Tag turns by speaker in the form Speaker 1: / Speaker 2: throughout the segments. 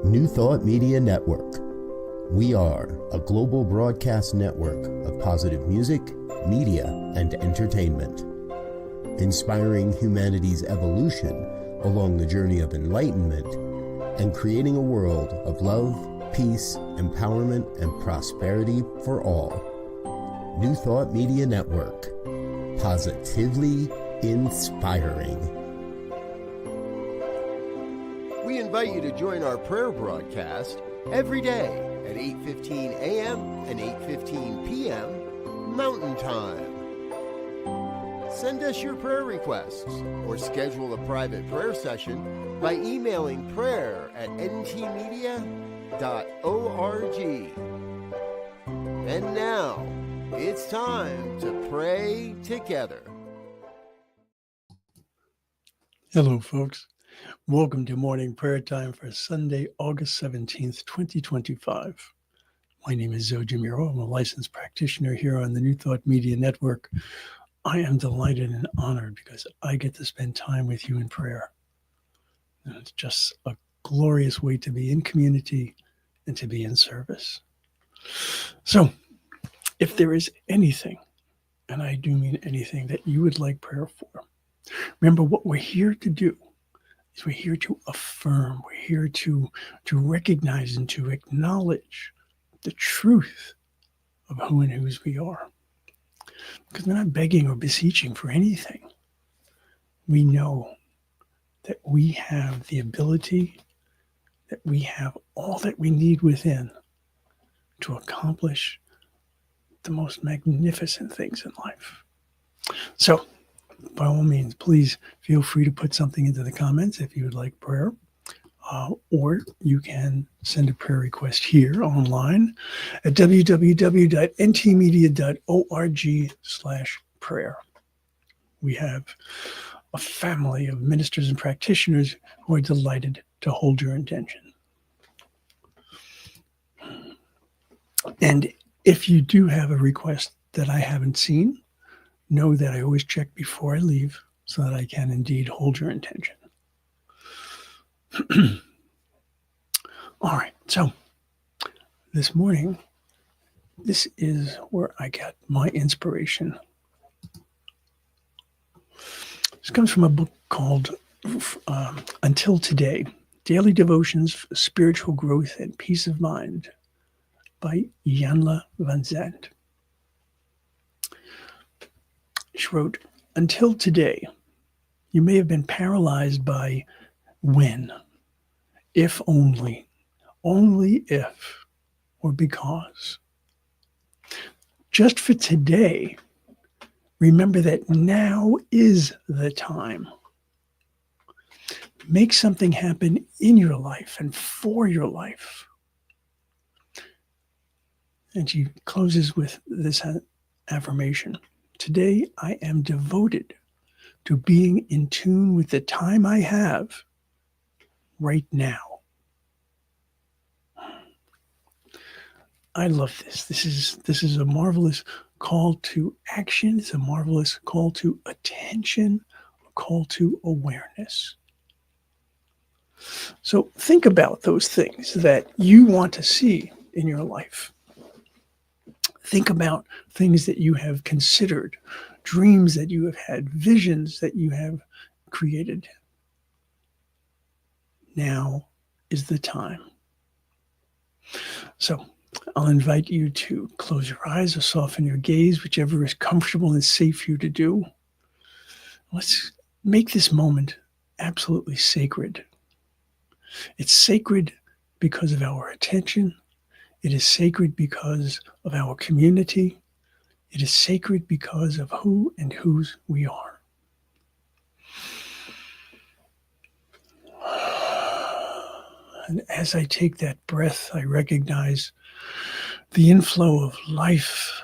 Speaker 1: New Thought Media Network. We are a global broadcast network of positive music, media, and entertainment, inspiring humanity's evolution along the journey of enlightenment and creating a world of love, peace, empowerment, and prosperity for all. New Thought Media Network. Positively inspiring. We invite you to join our prayer broadcast every day at 8:15 a.m. and 8:15 p.m. Mountain Time. Send us your prayer requests or schedule a private prayer session by emailing prayer@ntmedia.org. And now, it's time to pray together.
Speaker 2: Hello, folks. Welcome to morning prayer time for Sunday, August 17th, 2025. My name is Muro. I'm a licensed practitioner here on the New Thought Media Network. I am delighted and honored because I get to spend time with you in prayer. And it's just a glorious way to be in community and to be in service. So, if there is anything, and I do mean anything, that you would like prayer for, remember what we're here to do is we're here to affirm. We're here to recognize and to acknowledge the truth of who and whose we are. Because we're not begging or beseeching for anything. We know that we have the ability, that we have all that we need within to accomplish the most magnificent things in life. So, by all means, please feel free to put something into the comments if you would like prayer, or you can send a prayer request here online at www.ntmedia.org/prayer. We have a family of ministers and practitioners who are delighted to hold your intention. And if you do have a request that I haven't seen, know that I always check before I leave so that I can indeed hold your intention. All right, so this morning, this is where I got my inspiration. This comes from a book called Until Today, Daily Devotions for Spiritual Growth and Peace of Mind by Iyanla Vanzant. She wrote, "Until today, you may have been paralyzed by when, if only if, or because. Just for today, remember that now is the time. Make something happen in your life and for your life." And she closes with this affirmation. "Today, I am devoted to being in tune with the time I have right now." I love this. This is a marvelous call to action. It's a marvelous call to attention, a call to awareness. So think about those things that you want to see in your life. Think about things that you have considered, dreams that you have had, visions that you have created. Now is the time. So I'll invite you to close your eyes or soften your gaze, whichever is comfortable and safe for you to do. Let's make this moment absolutely sacred. It's sacred because of our attention. It is sacred because of our community. It is sacred because of who and whose we are. And as I take that breath, I recognize the inflow of life.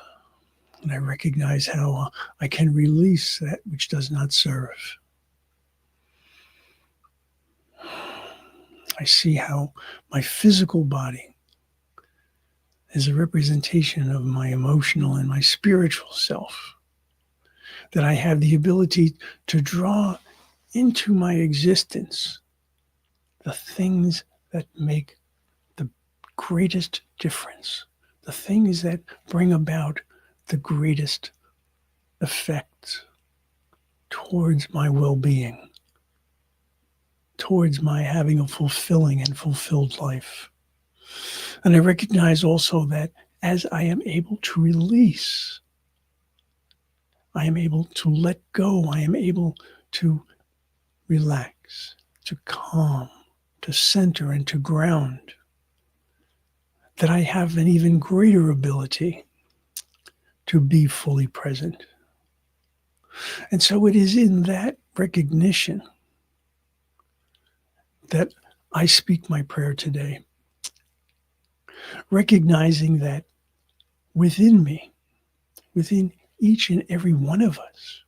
Speaker 2: And I recognize how I can release that which does not serve. I see how my physical body is a representation of my emotional and my spiritual self, that I have the ability to draw into my existence the things that make greatest difference, the things that bring about the greatest effects towards my well-being, towards my having a fulfilling and fulfilled life. And I recognize also that as I am able to release, I am able to let go, I am able to relax, to calm, to center, and to ground, that I have an even greater ability to be fully present. And so it is in that recognition that I speak my prayer today, recognizing that within me, within each and every one of us,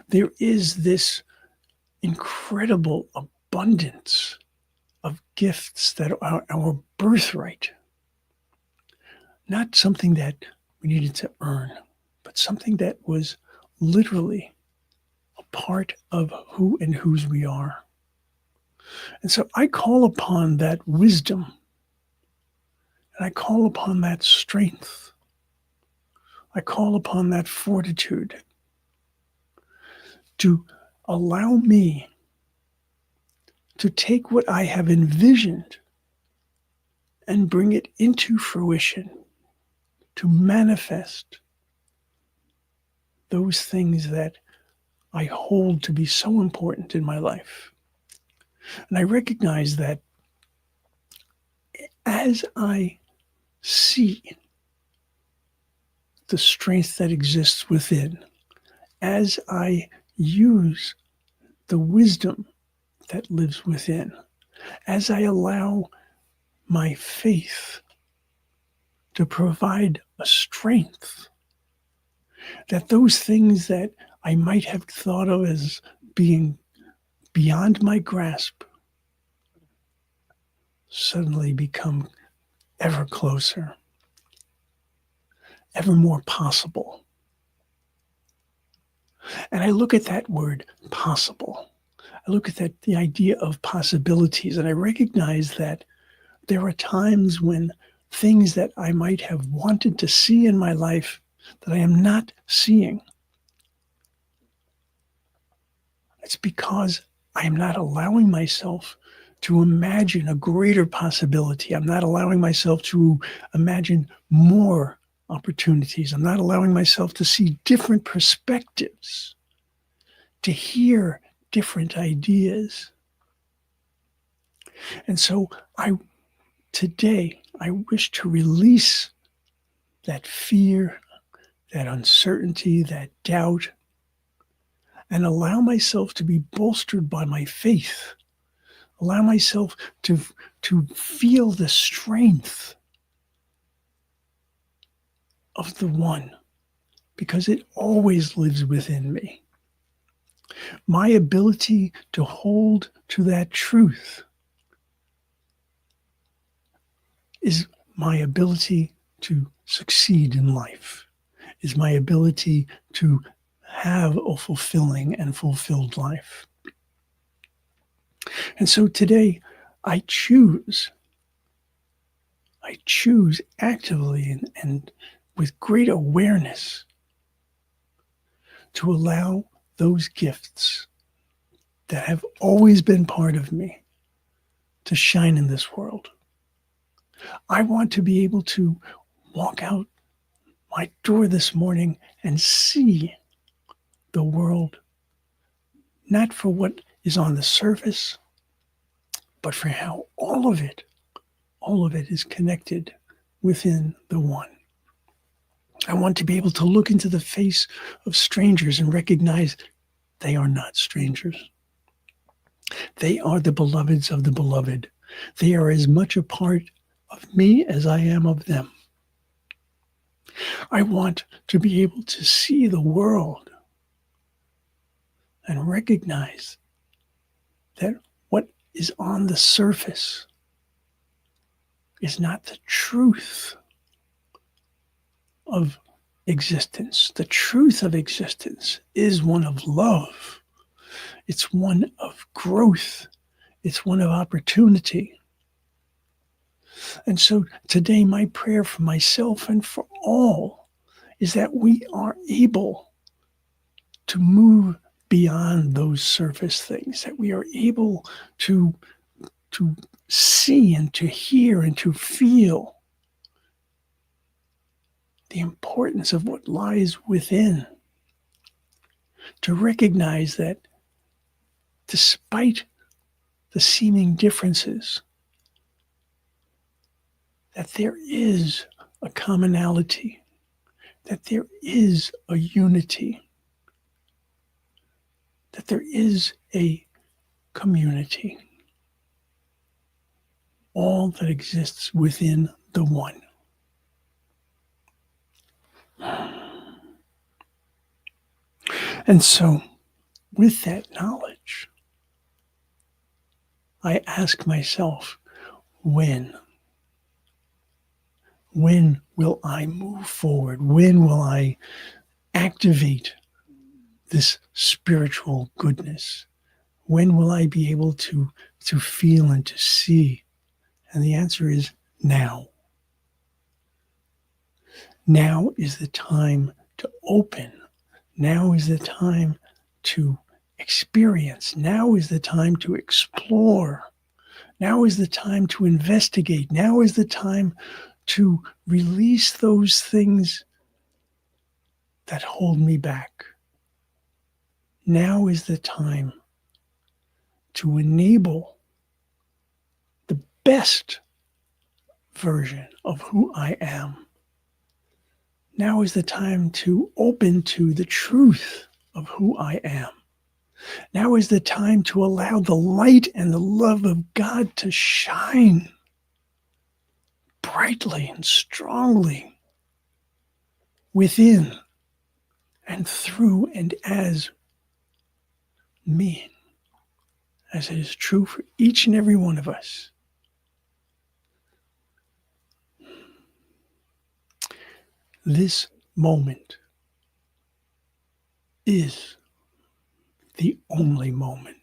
Speaker 2: there is this incredible abundance of gifts that are our birthright. Not something that we needed to earn, but something that was literally a part of who and whose we are. And so I call upon that wisdom, and I call upon that strength. I call upon that fortitude to allow me to take what I have envisioned and bring it into fruition, to manifest those things that I hold to be so important in my life. And I recognize that as I see the strength that exists within, as I use the wisdom that lives within, as I allow my faith to provide a strength, that those things that I might have thought of as being beyond my grasp suddenly become ever closer, ever more possible. And I look at that word possible. I look at that, the idea of possibilities, and I recognize that there are times when things that I might have wanted to see in my life that I am not seeing. It's because I am not allowing myself to imagine a greater possibility. I'm not allowing myself to imagine more opportunities. I'm not allowing myself to see different perspectives, to hear different ideas. And so today, I wish to release that fear, that uncertainty, that doubt, and allow myself to be bolstered by my faith. Allow myself to feel the strength of the One, because it always lives within me. My ability to hold to that truth is my ability to succeed in life, is my ability to have a fulfilling and fulfilled life. And so today, I choose actively and with great awareness to allow those gifts that have always been part of me to shine in this world. I want to be able to walk out my door this morning and see the world not for what is on the surface, but for how all of it is connected within the One. I want to be able to look into the face of strangers and recognize they are not strangers. They are the beloveds of the beloved. They are as much a part of me as I am of them. I want to be able to see the world and recognize that what is on the surface is not the truth of existence. The truth of existence is one of love. It's one of growth. It's one of opportunity. And so today, my prayer for myself and for all is that we are able to move beyond those surface things, that we are able to see and to hear and to feel the importance of what lies within, to recognize that despite the seeming differences, that there is a commonality, that there is a unity, that there is a community, all that exists within the one. And so, with that knowledge, I ask myself, when? When will I move forward? When will I activate this spiritual goodness? When will I be able to feel and to see? And the answer is now. Now is the time to open. Now is the time to experience. Now is the time to explore. Now is the time to investigate. Now is the time to release those things that hold me back. Now is the time to enable the best version of who I am. Now is the time to open to the truth of who I am. Now is the time to allow the light and the love of God to shine brightly and strongly within and through and as me, as it is true for each and every one of us. This moment is the only moment.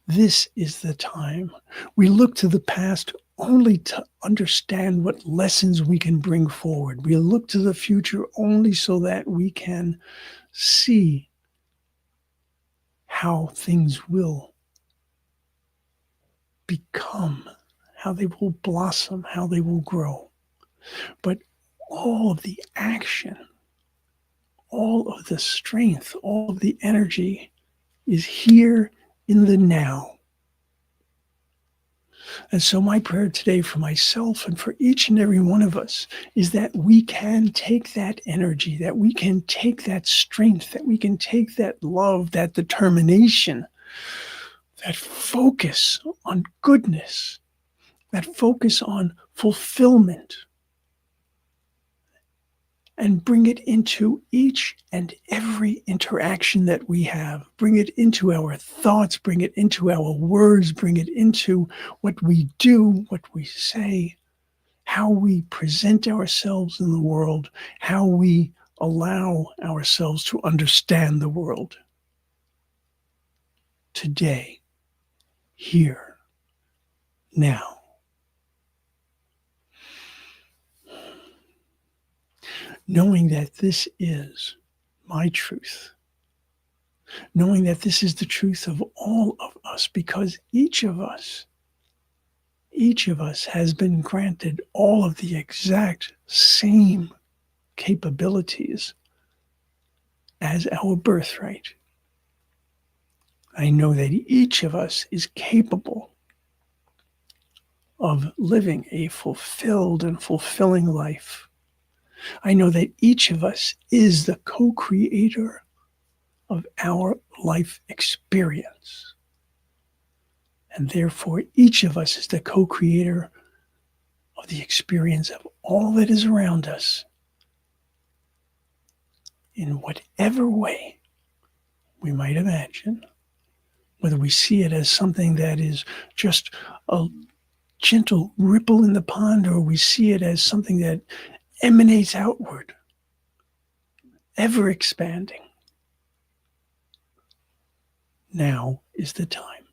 Speaker 2: This is the time. We look to the past only to understand what lessons we can bring forward. We look to the future only so that we can see how things will become, how they will blossom, how they will grow. But all of the action, all of the strength, all of the energy is here in the now. And so my prayer today for myself and for each and every one of us is that we can take that energy, that we can take that strength, that we can take that love, that determination, that focus on goodness, that focus on fulfillment, and bring it into each and every interaction that we have. Bring it into our thoughts, bring it into our words, bring it into what we do, what we say, how we present ourselves in the world, how we allow ourselves to understand the world. Today, here, now. Knowing that this is my truth, knowing that this is the truth of all of us, because each of us has been granted all of the exact same capabilities as our birthright. I know that each of us is capable of living a fulfilled and fulfilling life. I know that each of us is the co-creator of our life experience. And therefore, each of us is the co-creator of the experience of all that is around us in whatever way we might imagine, whether we see it as something that is just a gentle ripple in the pond, or we see it as something that emanates outward, ever expanding. Now is the time.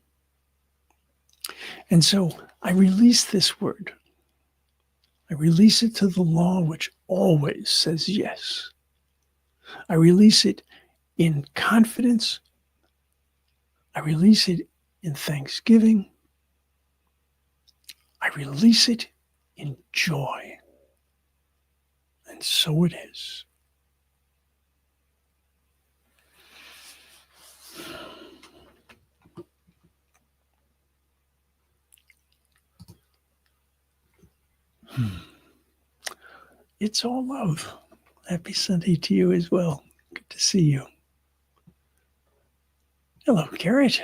Speaker 2: And so I release this word. I release it to the law, which always says yes. I release it in confidence. I release it in thanksgiving. I release it in joy. And so it is. It's all love. Happy Sunday to you as well. Good to see you. Hello, Garrett.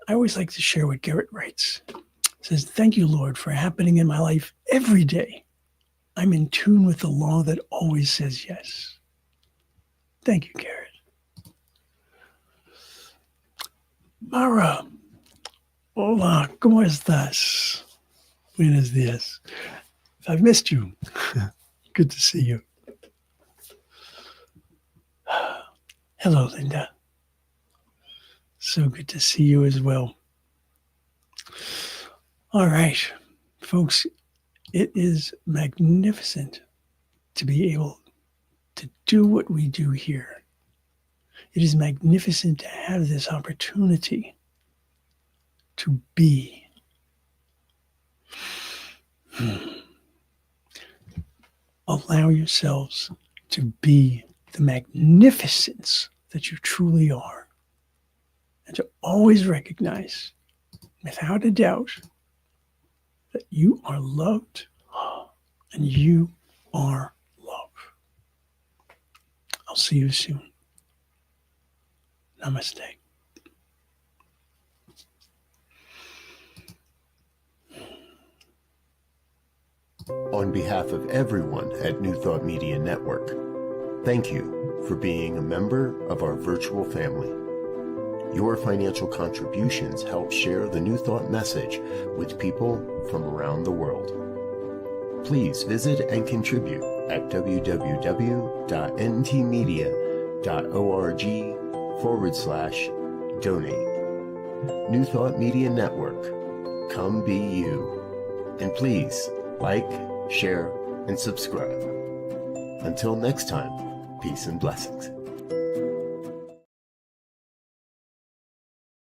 Speaker 2: I always like to share what Garrett writes. It says, "Thank you, Lord, for happening in my life every day. I'm in tune with the law that always says yes." Thank you, Garrett. Mara, hola, ¿cómo estás? Buenos días. I've missed you. Good to see you. Hello, Linda. So good to see you as well. All right, folks, it is magnificent to be able to do what we do here. It is magnificent to have this opportunity to be. Allow yourselves to be the magnificence that you truly are, and to always recognize, without a doubt, that you are loved and you are love. I'll see you soon. Namaste.
Speaker 1: On behalf of everyone at New Thought Media Network, thank you for being a member of our virtual family. Your financial contributions help share the New Thought message with people from around the world. Please visit and contribute at www.ntmedia.org/donate. New Thought Media Network, come be you. And please like, share, and subscribe. Until next time, peace and blessings.